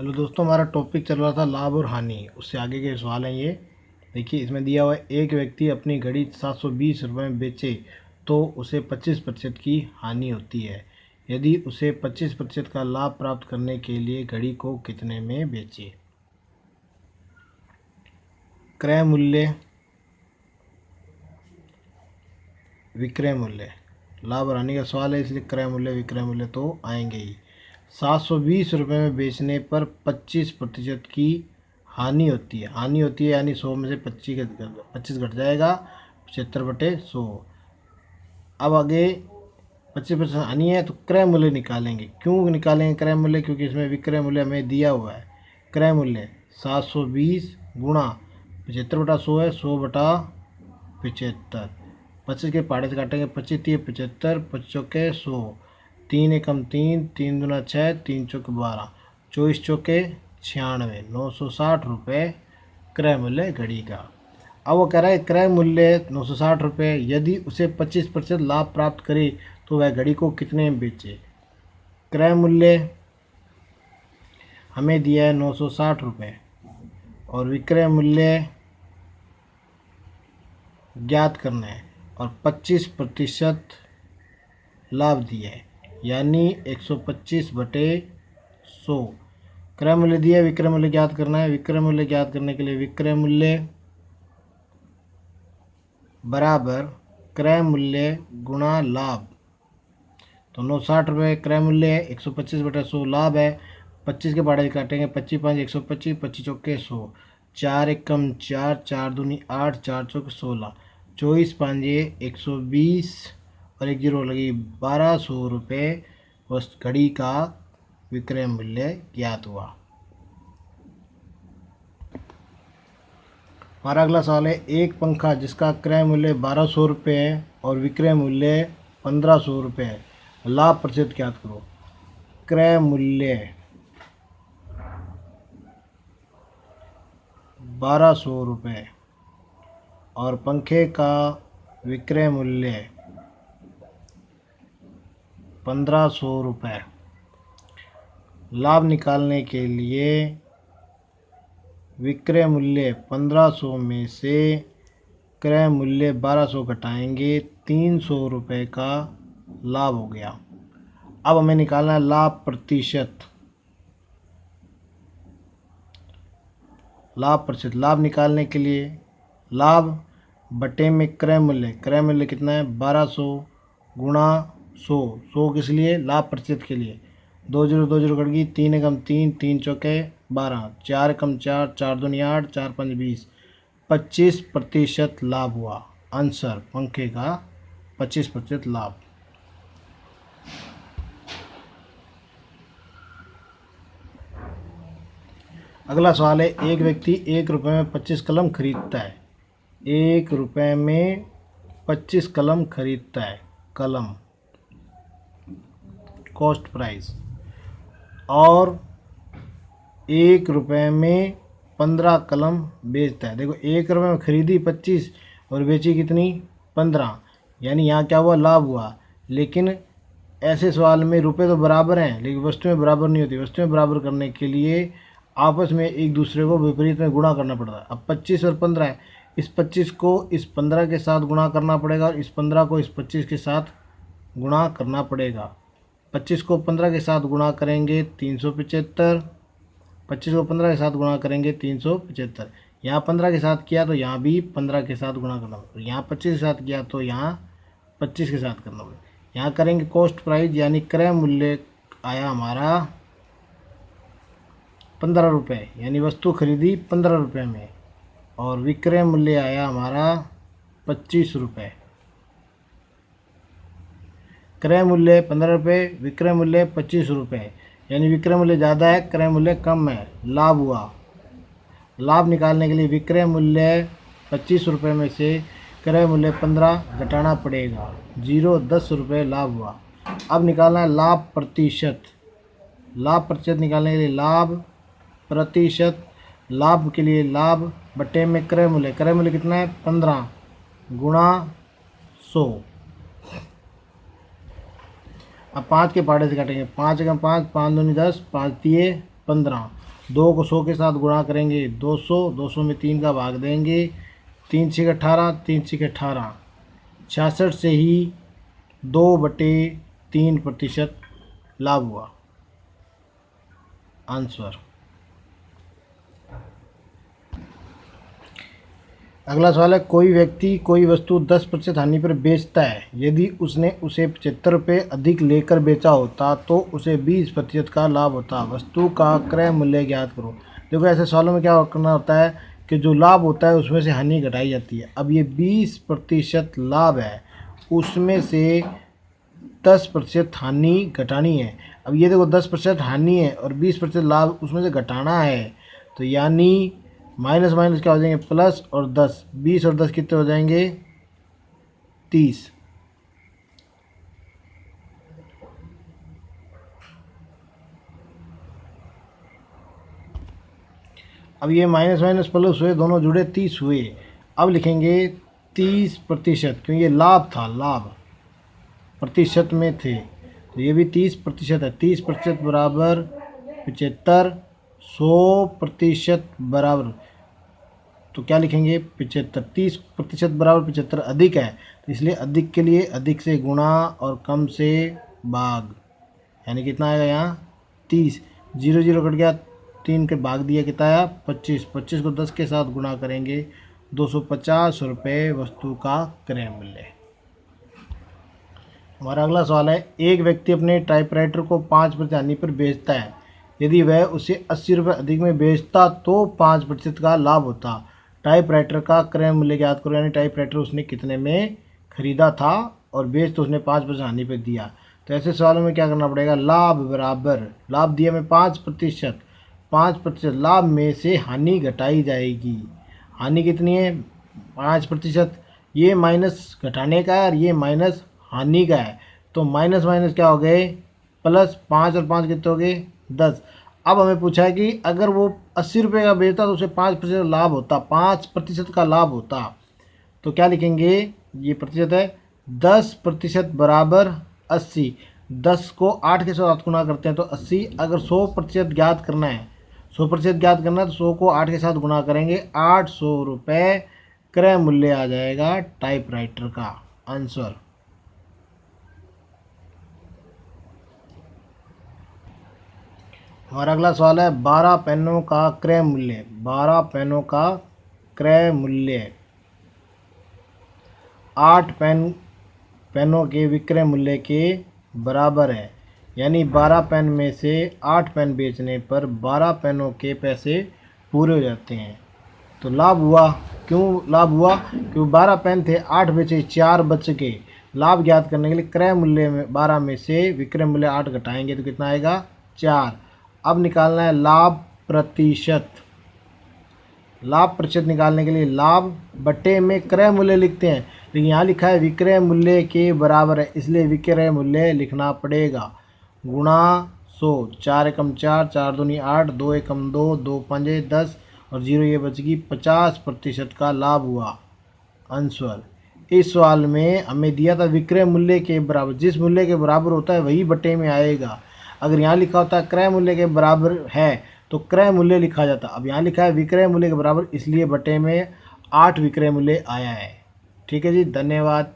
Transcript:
Hello दोस्तों, हमारा topic चल रहा था लाभ और हानि। उससे आगे के सवाल हैं ये। देखिए, इसमें दिया हुआ है एक व्यक्ति अपनी घड़ी 720 रुपये में बेचे तो उसे 25% की हानि होती है। यदि उसे 25% का लाभ प्राप्त करने के लिए घड़ी को कितने में बेचे? क्रय मूल्य, विक्रय मूल्य। लाभ और हानि का सवाल है, इसलिए क्रय मूल्य विक्रय मूल्य तो आएंगे ही। 720 रुपये में बेचने पर 25% की हानि होती है। हानि होती है यानी 100 में से 25 घट जाएगा, 75/100। अब आगे 25% हानि है तो क्रय मूल्य निकालेंगे। क्यों निकालेंगे क्रय मूल्य? क्योंकि इसमें विक्रय मूल्य हमें दिया हुआ है। क्रय मूल्य 720 गुणा 75/100 है, 100/75। 25 के पहाड़े से काटेंगे, 25 75, 25 के 100, 3 एकम 3, 3 दूना 6, 3 चौके 12, 24 चौके 96, 960 रुपये क्रय मूल्य घड़ी का। अब वो कह रहा है क्रय मूल्य 960 रुपये, यदि उसे 25% लाभ प्राप्त करे तो वह घड़ी को कितने में बेचे? क्रय मूल्य हमें दिया है 960 रुपये और विक्रय मूल्य ज्ञात करना है और 25% लाभ दिया है यानी 125/100। क्रय मूल्य दिया है, विक्रय मूल्य ज्ञात करना है। विक्रय मूल्य ज्ञात करने के लिए विक्रय मूल्य बराबर क्रय मूल्य गुणा लाभ। तो 960 रुपये क्रय मूल्य है, 125/100 लाभ है। 25 के पहाड़े काटेंगे, 25 5 125, 25 चौके 100, 4 एकम 4, 4 दूनी 8, 4 चौके 16, 24 5 120 और एक जीरो लगी 1200 रुपये उस घड़ी का विक्रय मूल्य ज्ञात हुआ। हमारा अगला सवाल है, एक पंखा जिसका क्रय मूल्य 1200 रुपये है और विक्रय मूल्य 1500 रुपये है, लाभ प्रतिशत ज्ञात करो। क्रय मूल्य 1200 रुपये और पंखे का विक्रय मूल्य 1500 रुपये। लाभ निकालने के लिए विक्रय मूल्य 1500 में से क्रय मूल्य 1200 घटाएंगे, 300 रुपये का लाभ हो गया। अब हमें निकालना है लाभ प्रतिशत। लाभ प्रतिशत, लाभ निकालने के लिए लाभ बटे में क्रय मूल्य। क्रय मूल्य कितना है? 1200 गुणा 100। 100 किस लिए? लाभ प्रतिशत के लिए। 2 जीरो 2 जीरो कट गई, 3 एकम 3, 3 चौके 12, 4 एकम 4, 4 दूनी 8, 4 5 20, 25% लाभ हुआ। आंसर पंखे का 25% लाभ। अगला सवाल है, एक व्यक्ति 1 रुपये में 25 कलम खरीदता है। 1 रुपये में 25 कलम खरीदता है। कलम कॉस्ट प्राइस। और 1 रुपये में 15 कलम बेचता है। देखो, 1 रुपये में खरीदी 25 और बेची कितनी? 15, यानी यहाँ क्या हुआ? लाभ हुआ। लेकिन ऐसे सवाल में रुपए तो बराबर हैं लेकिन वस्तुएं बराबर नहीं होती। वस्तुएं बराबर करने के लिए आपस में एक दूसरे को विपरीत में गुणा करना पड़ता है। अब 25 और 15 है, इस 25 को इस 15 के साथ गुणा करना पड़ेगा और इस 15 को इस 25 के साथ गुणा करना पड़ेगा। 25 को 15 के साथ गुणा करेंगे 375, 25 को 15 के साथ गुणा करेंगे 375। यहाँ 15 के साथ किया तो यहाँ भी 15 के साथ गुणा करना पड़ेगा। यहाँ 25 के साथ किया तो यहाँ 25 के साथ करना पड़ेगा। यहाँ करेंगे कॉस्ट प्राइस यानी क्रय मूल्य आया हमारा 15 रुपये, यानी वस्तु खरीदी 15 रुपये में, और विक्रय मूल्य आया हमारा 25 रुपये। क्रय मूल्य 15 रुपये, विक्रय मूल्य 25 रुपये, यानी विक्रय मूल्य ज़्यादा है, क्रय मूल्य कम है। लाभ हुआ। लाभ निकालने के लिए विक्रय मूल्य 25 रुपये में से क्रय मूल्य 15 घटाना पड़ेगा, 10 रुपये लाभ हुआ। अब निकालना है लाभ प्रतिशत। लाभ प्रतिशत निकालने के लिए लाभ प्रतिशत, लाभ के लिए लाभ बटे में क्रय मूल्य। क्रय मूल्य कितना है? 15 गुणा 100। अब 5 के पहाड़े से काटेंगे, 5 एकम 5, 5 दूनी 10, 5 तिये 15, 2 को 100 के साथ गुणा करेंगे 200, 200 में 3 का भाग देंगे, 3 छः 18, 3 छः 18, 66 से ही 2/3% लाभ हुआ। आंसर। अगला सवाल है, कोई व्यक्ति कोई वस्तु 10% हानि पर बेचता है। यदि उसने उसे 75 रुपये अधिक लेकर बेचा होता तो उसे 20% का लाभ होता। वस्तु का क्रय मूल्य ज्ञात करो। देखो ऐसे सवालों में क्या करना होता है कि जो लाभ होता है उसमें से हानि घटाई जाती है। अब ये 20% लाभ है, उसमें से 10% हानि घटानी है। अब ये देखो 10% हानि है और 20% लाभ उसमें से घटाना है, तो यानी माइनस माइनस क्या हो जाएंगे, प्लस और 10, 20 और 10 कितने हो जाएंगे, 30। अब ये माइनस माइनस प्लस हुए, दोनों जुड़े 30 हुए। अब लिखेंगे 30%, क्योंकि ये लाभ था, लाभ प्रतिशत में थे, तो ये भी 30% है। 30% बराबर 75, 100% बराबर, तो क्या लिखेंगे 75। 30% बराबर 75 अधिक है, तो इसलिए अधिक के लिए अधिक से गुणा और कम से भाग, यानी कितना आएगा यहाँ 30। 0 0 कट गया, 3 के भाग दिया, कितना आया 25। 25 को 10 के साथ गुणा करेंगे, 250 रुपये वस्तु का क्रय मूल्य। हमारा अगला सवाल है, एक व्यक्ति अपने टाइपराइटर को 5% हानि पर बेचता है। यदि वह उसे 80 रुपये अधिक में बेचता तो 5% का लाभ होता। टाइपराइटर का क्रय मूल्य ज्ञात करो, यानी टाइपराइटर उसने कितने में खरीदा था और बेच तो उसने 5% हानि पर दिया। तो ऐसे सवालों में क्या करना पड़ेगा, लाभ बराबर, लाभ दिया में 5%, 5% लाभ में से हानि घटाई जाएगी। हानि कितनी है 5%, ये माइनस घटाने का है और ये माइनस हानि का है, तो माइनस माइनस क्या हो गए, प्लस। 5 और 5 कितने हो गए 10। अब हमें पूछा है कि अगर वो 80 रुपये का बेचता तो उसे 5% लाभ होता, 5% का लाभ होता। तो क्या लिखेंगे, ये प्रतिशत है, 10% बराबर 80। 10 को 8 के साथ गुणा करते हैं तो 80। अगर 100% ज्ञात करना है, 100% ज्ञात करना है तो 100 को 8 के साथ गुणा करेंगे, 800 रुपये क्रय मूल्य आ जाएगा टाइपराइटर का। आंसर। हमारा अगला सवाल है, 12 पेनों का क्रय मूल्य। 12 पेनों का क्रय मूल्य 8 पेनों के विक्रय मूल्य के बराबर है, यानी 12 पेन में से 8 पेन बेचने पर 12 पेनों के पैसे पूरे हो जाते हैं। तो लाभ हुआ, क्यों लाभ हुआ, क्योंकि 12 पेन थे, 8 बेचे, 4 बच के। लाभ ज्ञात करने के लिए क्रय मूल्य में 12 में से विक्रय मूल्य 8 घटाएंगे तो कितना आएगा 4। अब निकालना है लाभ प्रतिशत। लाभ प्रतिशत निकालने के लिए लाभ बटे में क्रय मूल्य लिखते हैं, लेकिन यहाँ लिखा है विक्रय मूल्य के बराबर है, इसलिए विक्रय मूल्य लिखना पड़ेगा। गुणा 100, 4 एकम 4, 4 दूनी 8, 2 एकम 2, 2 पंजे 10 और 0 ये बच गई, 50% का लाभ हुआ। आंसर। इस सवाल में हमें दिया था विक्रय मूल्य के बराबर, जिस मूल्य के बराबर होता है वही बटे में आएगा। अगर यहाँ लिखा होता है क्रय मूल्य के बराबर है तो क्रय मूल्य लिखा जाता। अब यहाँ लिखा है विक्रय मूल्य के बराबर, इसलिए बटे में 8 विक्रय मूल्य आया है। ठीक है जी, धन्यवाद।